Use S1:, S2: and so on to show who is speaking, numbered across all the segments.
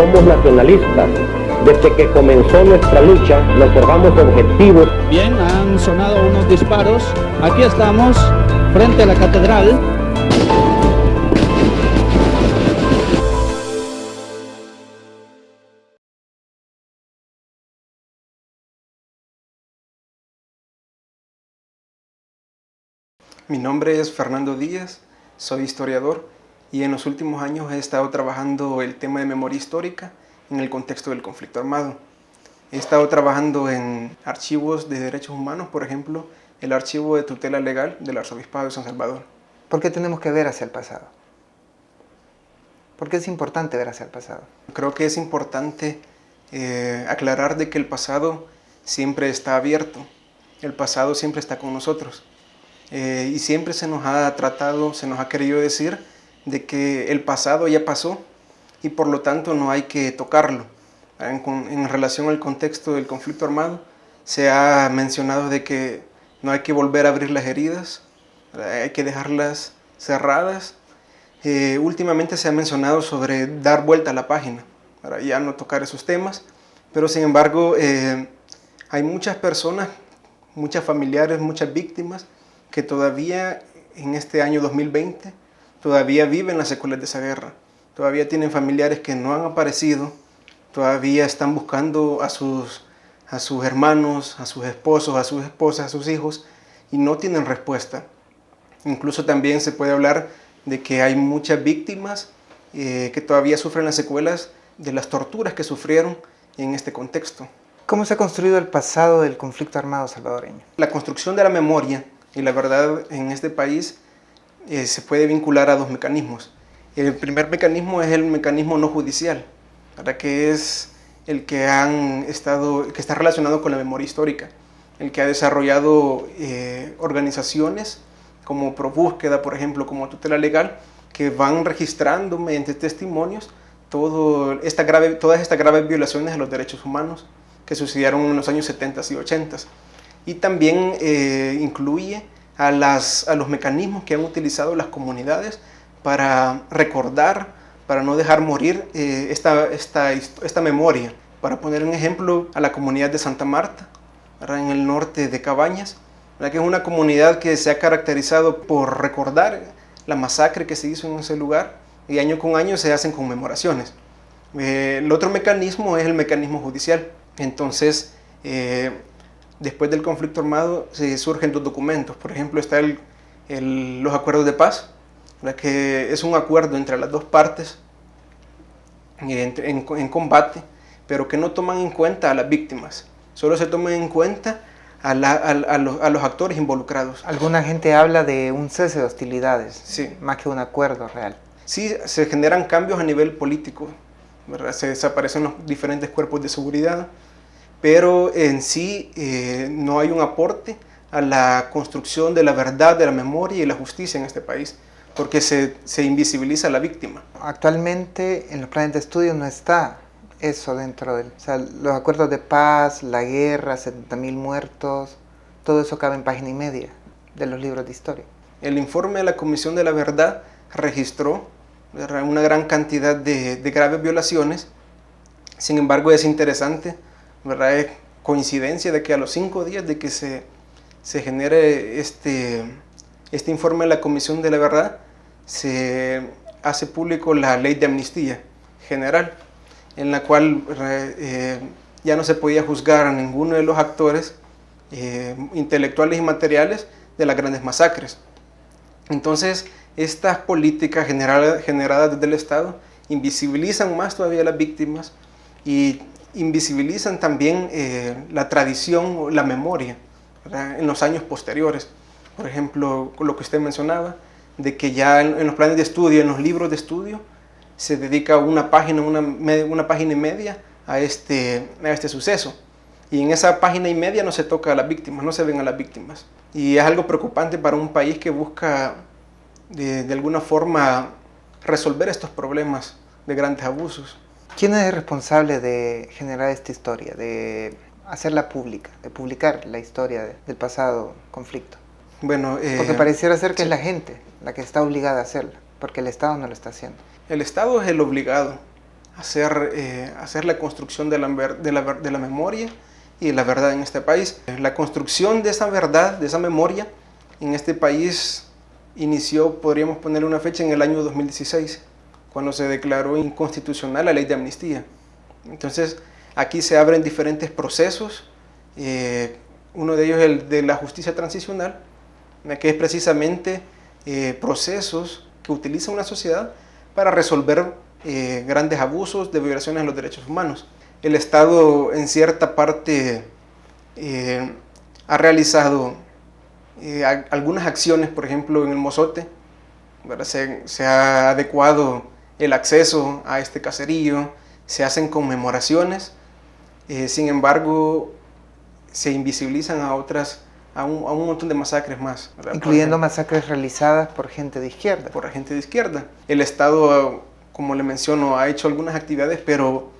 S1: somos nacionalistas. Desde que comenzó nuestra lucha, nos forjamos objetivos.
S2: Bien, han sonado unos disparos. Aquí estamos, frente a la catedral.
S3: Mi nombre es Fernando Díaz, soy historiador y en los últimos años he estado trabajando el tema de memoria histórica en el contexto del conflicto armado. He estado trabajando en archivos de derechos humanos, por ejemplo, el archivo de tutela legal del Arzobispado de San Salvador.
S4: ¿Por qué tenemos que ver hacia el pasado? ¿Por qué es importante ver hacia el pasado?
S3: Creo que es importante aclarar de que el pasado siempre está abierto, el pasado siempre está con nosotros. Y siempre se nos ha tratado, se nos ha querido decir de que el pasado ya pasó y por lo tanto no hay que tocarlo. En relación al contexto del conflicto armado, se ha mencionado de que no hay que volver a abrir las heridas, hay que dejarlas cerradas. Últimamente se ha mencionado sobre dar vuelta a la página, para ya no tocar esos temas, pero sin embargo hay muchas personas, muchas familiares, muchas víctimas, que todavía en este año 2020 todavía viven las secuelas de esa guerra, todavía tienen familiares que no han aparecido, todavía están buscando a sus hermanos, a sus esposos, a sus esposas, a sus hijos y no tienen respuesta. Incluso también se puede hablar de que hay muchas víctimas que todavía sufren las secuelas de las torturas que sufrieron en este contexto.
S4: ¿Cómo se ha construido el pasado del conflicto armado salvadoreño?
S3: La construcción de la memoria y la verdad en este país se puede vincular a dos mecanismos. El primer mecanismo es el mecanismo no judicial, ¿verdad? Que es el que está relacionado con la memoria histórica, el que ha desarrollado organizaciones como ProBúsqueda, por ejemplo, como Tutela Legal, que van registrando mediante testimonios todas estas graves violaciones a los derechos humanos que sucedieron en los años 70 y 80. Y también incluye a los mecanismos que han utilizado las comunidades para recordar, para no dejar morir esta memoria. Para poner un ejemplo, a la comunidad de Santa Marta, ¿verdad? En el norte de Cabañas, ¿verdad? Que es una comunidad que se ha caracterizado por recordar la masacre que se hizo en ese lugar y año con año se hacen conmemoraciones. El otro mecanismo es el mecanismo judicial. Entonces, después del conflicto armado surgen dos documentos. Por ejemplo, está los acuerdos de paz, ¿verdad? Que es un acuerdo entre las dos partes en combate, pero que no toman en cuenta a las víctimas. Solo se toman en cuenta a los actores involucrados.
S4: Alguna gente habla de un cese de hostilidades,
S3: sí,
S4: más que un acuerdo real.
S3: Sí, se generan cambios a nivel político, ¿verdad? Se desaparecen los diferentes cuerpos de seguridad, pero en sí no hay un aporte a la construcción de la verdad, de la memoria y la justicia en este país, porque se invisibiliza a la víctima.
S4: Actualmente en los planes de estudio no está eso dentro de los acuerdos de paz, la guerra, 70.000 muertos, todo eso cabe en página y media de los libros de historia.
S3: El informe de la Comisión de la Verdad registró, ¿verdad?, una gran cantidad de graves violaciones. Sin embargo, es interesante, ¿verdad?, es coincidencia de que a los 5 días de que se genere este informe de la Comisión de la Verdad, se hace público la ley de amnistía general, en la cual ya no se podía juzgar a ninguno de los actores intelectuales y materiales de las grandes masacres. Entonces, estas políticas generadas desde el Estado invisibilizan más todavía a las víctimas y invisibilizan también la tradición o la memoria, ¿verdad?, en los años posteriores. Por ejemplo, lo que usted mencionaba, de que ya en los planes de estudio, en los libros de estudio, se dedica una página y media a este suceso. Y en esa página y media no se toca a las víctimas, no se ven a las víctimas. Y es algo preocupante para un país que busca de alguna forma resolver estos problemas de grandes abusos.
S4: ¿Quién es el responsable de generar esta historia, de hacerla pública, de publicar la historia del pasado conflicto?
S3: Bueno,
S4: porque pareciera ser que
S3: sí,
S4: es la gente la que está obligada a hacerla, porque el Estado no lo está haciendo.
S3: El Estado es el obligado hacer la construcción de la memoria y de la verdad en este país. La construcción de esa verdad, de esa memoria, en este país inició, podríamos poner una fecha, en el año 2016, cuando se declaró inconstitucional la ley de amnistía. Entonces, aquí se abren diferentes procesos, uno de ellos es el de la justicia transicional, que es precisamente procesos que utiliza una sociedad para resolver grandes abusos de violaciones de los derechos humanos. El Estado en cierta parte ha realizado algunas acciones, por ejemplo en el Mozote, ¿verdad? Se ha adecuado el acceso a este caserío, se hacen conmemoraciones, sin embargo se invisibilizan a un montón de masacres más, ¿verdad?
S4: Incluyendo masacres realizadas por gente de izquierda.
S3: Por gente de izquierda. El Estado, como le menciono, ha hecho algunas actividades, pero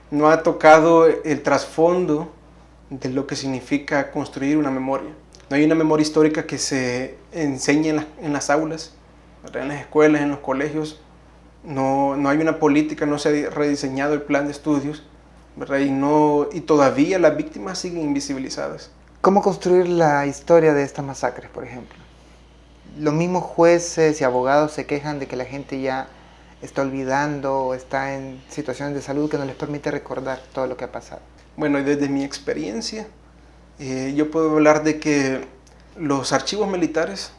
S3: no ha tocado el trasfondo de lo que significa construir una memoria. No hay una memoria histórica que se enseñe en las aulas, ¿verdad? En las escuelas, en los colegios. No hay una política, no se ha rediseñado el plan de estudios, ¿verdad? Y todavía las víctimas siguen invisibilizadas.
S4: ¿Cómo construir la historia de estas masacres, por ejemplo? Los mismos jueces y abogados se quejan de que la gente ya está olvidando o está en situaciones de salud que no les permite recordar todo lo que ha pasado. Bueno,
S3: desde mi experiencia, yo puedo hablar de que los archivos militares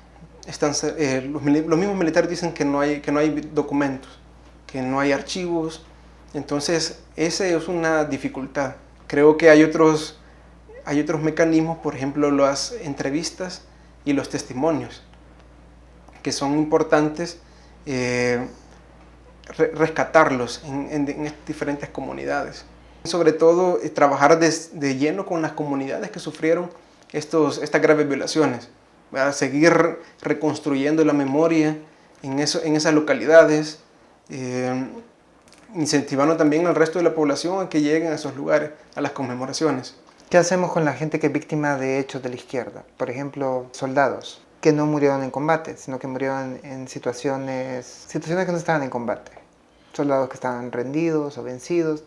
S3: los mismos militares dicen que no hay documentos, que no hay archivos. Entonces, esa es una dificultad. Creo que hay otros mecanismos, por ejemplo, las entrevistas y los testimonios, que son importantes rescatarlos en diferentes comunidades. Sobre todo, trabajar de lleno con las comunidades que sufrieron estas graves violaciones, ¿verdad? Seguir reconstruyendo la memoria en esas localidades, incentivando también al resto de la población a que lleguen a esos lugares, a las conmemoraciones.
S4: ¿Qué hacemos con la gente que es víctima de hechos de la izquierda? Por ejemplo, soldados que no murieron en combate, sino que murieron en situaciones que no estaban en combate. Soldados que estaban rendidos o vencidos.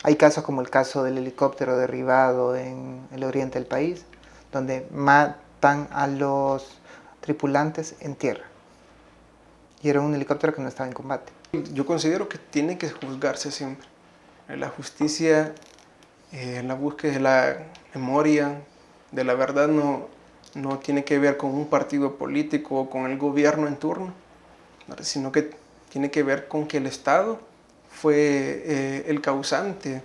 S4: Hay casos como el caso del helicóptero derribado en el oriente del país, donde matan a los tripulantes en tierra. Y era un helicóptero que no estaba en combate.
S3: Yo considero que tiene que juzgarse siempre. La justicia, la búsqueda de la memoria, de la verdad, no tiene que ver con un partido político o con el gobierno en turno, sino que tiene que ver con que el Estado fue el causante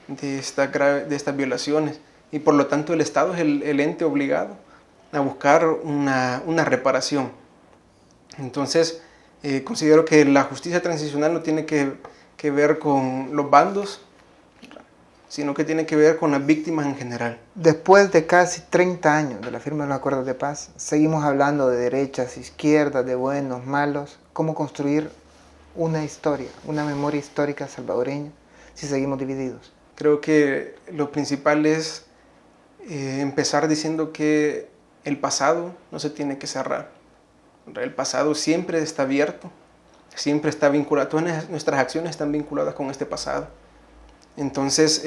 S3: de estas violaciones, y por lo tanto el Estado es el ente obligado a buscar una reparación. Entonces, considero que la justicia transicional no tiene que ver con los bandos, sino que tiene que ver con las víctimas en general.
S4: Después de casi 30 años de la firma de los acuerdos de paz, seguimos hablando de derechas, izquierdas, de buenos, malos. ¿Cómo construir una historia, una memoria histórica salvadoreña si seguimos divididos?
S3: Creo que lo principal es empezar diciendo que el pasado no se tiene que cerrar. El pasado siempre está abierto, siempre está vinculado, todas nuestras acciones están vinculadas con este pasado. Entonces,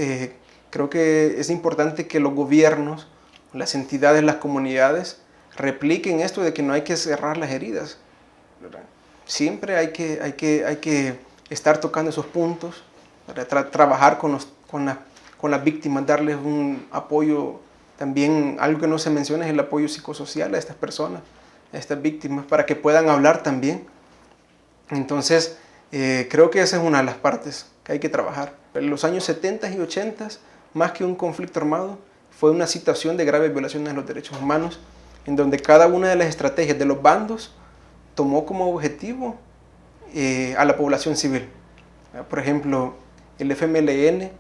S3: creo que es importante que los gobiernos, las entidades, las comunidades repliquen esto de que no hay que cerrar las heridas, ¿verdad? Siempre hay que estar tocando esos puntos, trabajar con las víctimas, darles un apoyo. También algo que no se menciona es el apoyo psicosocial a estas personas, a estas víctimas, para que puedan hablar también. Entonces, creo que esa es una de las partes que hay que trabajar. En los años 70 y 80, más que un conflicto armado, fue una situación de graves violaciones de los derechos humanos, en donde cada una de las estrategias de los bandos tomó como objetivo a la población civil. Por ejemplo, el FMLN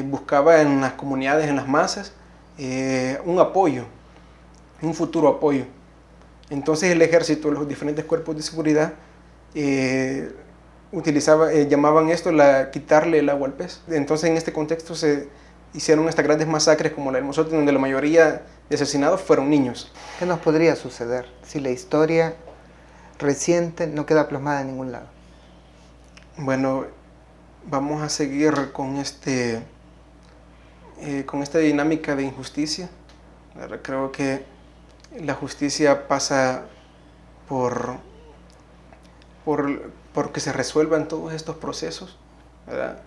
S3: buscaba en las comunidades, en las masas, un apoyo, un futuro apoyo. Entonces el ejército, los diferentes cuerpos de seguridad, llamaban esto quitarle el agua al pez. Entonces en este contexto se hicieron estas grandes masacres como la del Mozote, donde la mayoría de asesinados fueron niños.
S4: ¿Qué nos podría suceder si la historia reciente no queda plasmada en ningún lado?
S3: Bueno, vamos a seguir con esta dinámica de injusticia. Creo que la justicia pasa por que se resuelvan todos estos procesos, ¿verdad?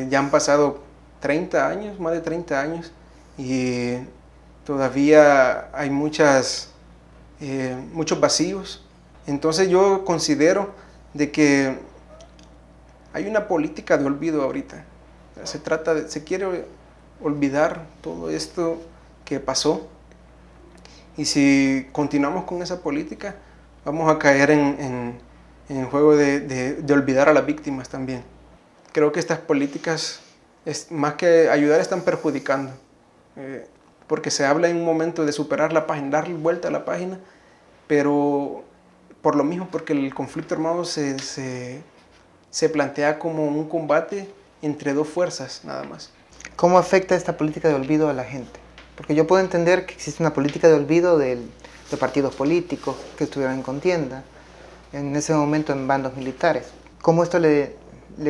S3: Ya han pasado 30 años, más de 30 años, y todavía hay muchos vacíos. Entonces yo considero de que hay una política de olvido ahorita. Se quiere olvidar todo esto que pasó, y si continuamos con esa política vamos a caer en el juego de olvidar a las víctimas también. Creo que estas políticas, más que ayudar, están perjudicando, porque se habla en un momento de superar la página, darle vuelta a la página, pero por lo mismo, porque el conflicto armado se plantea como un combate entre dos fuerzas nada más.
S4: ¿Cómo afecta esta política de olvido a la gente? Porque yo puedo entender que existe una política de olvido de partidos políticos que estuvieron en contienda, en ese momento en bandos militares. ¿Cómo esto le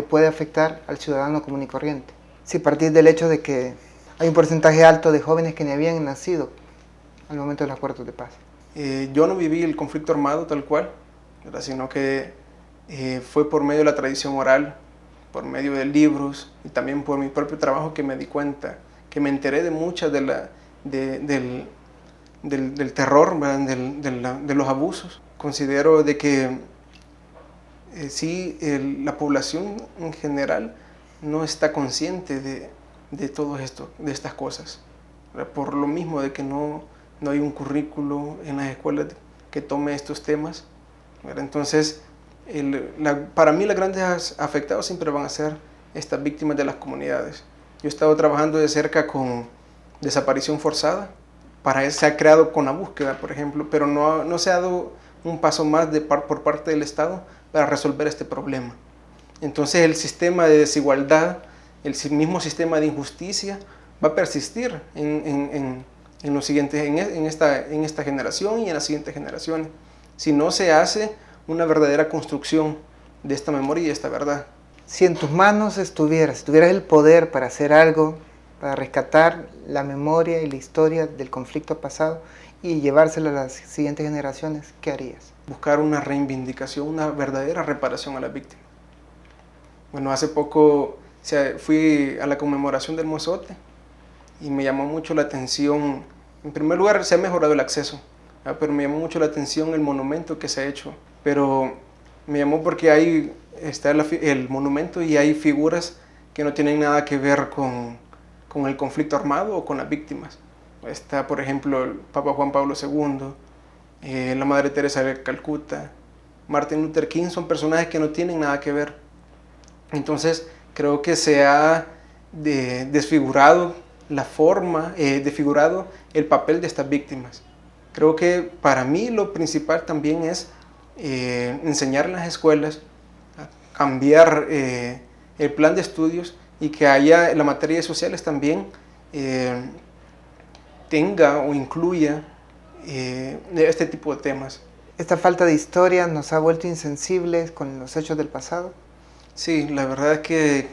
S4: puede afectar al ciudadano común y corriente? Si partir del hecho de que hay un porcentaje alto de jóvenes que ni habían nacido al momento de los acuerdos de paz.
S3: Yo no viví el conflicto armado tal cual, ¿verdad? Sino que fue por medio de la tradición oral, por medio de libros y también por mi propio trabajo que me di cuenta, que me enteré de muchas del terror, de los abusos. Considero de que sí, la población en general no está consciente de todo esto, de estas cosas, ¿verdad? Por lo mismo de que no hay un currículo en las escuelas que tome estos temas, ¿verdad? Entonces, para mí los grandes afectados siempre van a ser estas víctimas de las comunidades. Yo he estado trabajando de cerca con desaparición forzada. Para eso se ha creado con la búsqueda, por ejemplo, pero no se ha dado un paso más por parte del Estado para resolver este problema. Entonces el sistema de desigualdad, el mismo sistema de injusticia va a persistir en esta generación y en las siguientes generaciones, si no se hace una verdadera construcción de esta memoria y de esta verdad.
S4: Si en tus manos si tuvieras el poder para hacer algo, para rescatar la memoria y la historia del conflicto pasado y llevárselo a las siguientes generaciones, ¿qué harías?
S3: Buscar una reivindicación, una verdadera reparación a las víctimas. Bueno, hace poco fui a la conmemoración del Mozote y me llamó mucho la atención. En primer lugar, se ha mejorado el acceso, pero me llamó mucho la atención el monumento que se ha hecho. Pero me llamó porque ahí está el monumento y hay figuras que no tienen nada que ver con el conflicto armado o con las víctimas. Está, por ejemplo, el Papa Juan Pablo II, la Madre Teresa de Calcuta, Martin Luther King, son personajes que no tienen nada que ver. Entonces, creo que se ha desfigurado la forma, desfigurado el papel de estas víctimas. Creo que para mí lo principal también es enseñar en las escuelas, cambiar el plan de estudios y que haya la materia de sociales también tenga o incluya este tipo de temas.
S4: ¿Esta falta de historia nos ha vuelto insensibles con los hechos del pasado?
S3: Sí, la verdad es que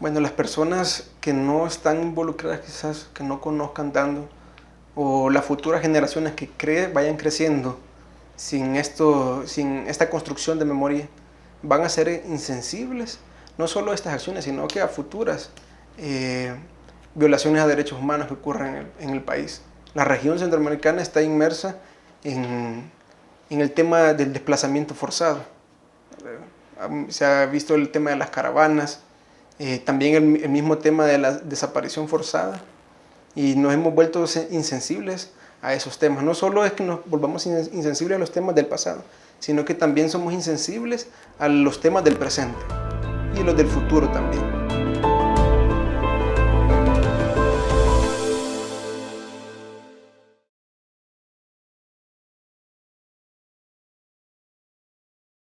S3: las personas que no están involucradas, quizás que no conozcan tanto, o las futuras generaciones que vayan creciendo sin esta construcción de memoria, van a ser insensibles no solo a estas acciones, sino que a futuras violaciones a derechos humanos que ocurren en el país. La región centroamericana está inmersa en el tema del desplazamiento forzado. Se ha visto el tema de las caravanas, también el mismo tema de la desaparición forzada, y nos hemos vuelto insensibles a esos temas. No solo es que nos volvamos insensibles a los temas del pasado, sino que también somos insensibles a los temas del presente y los del futuro también.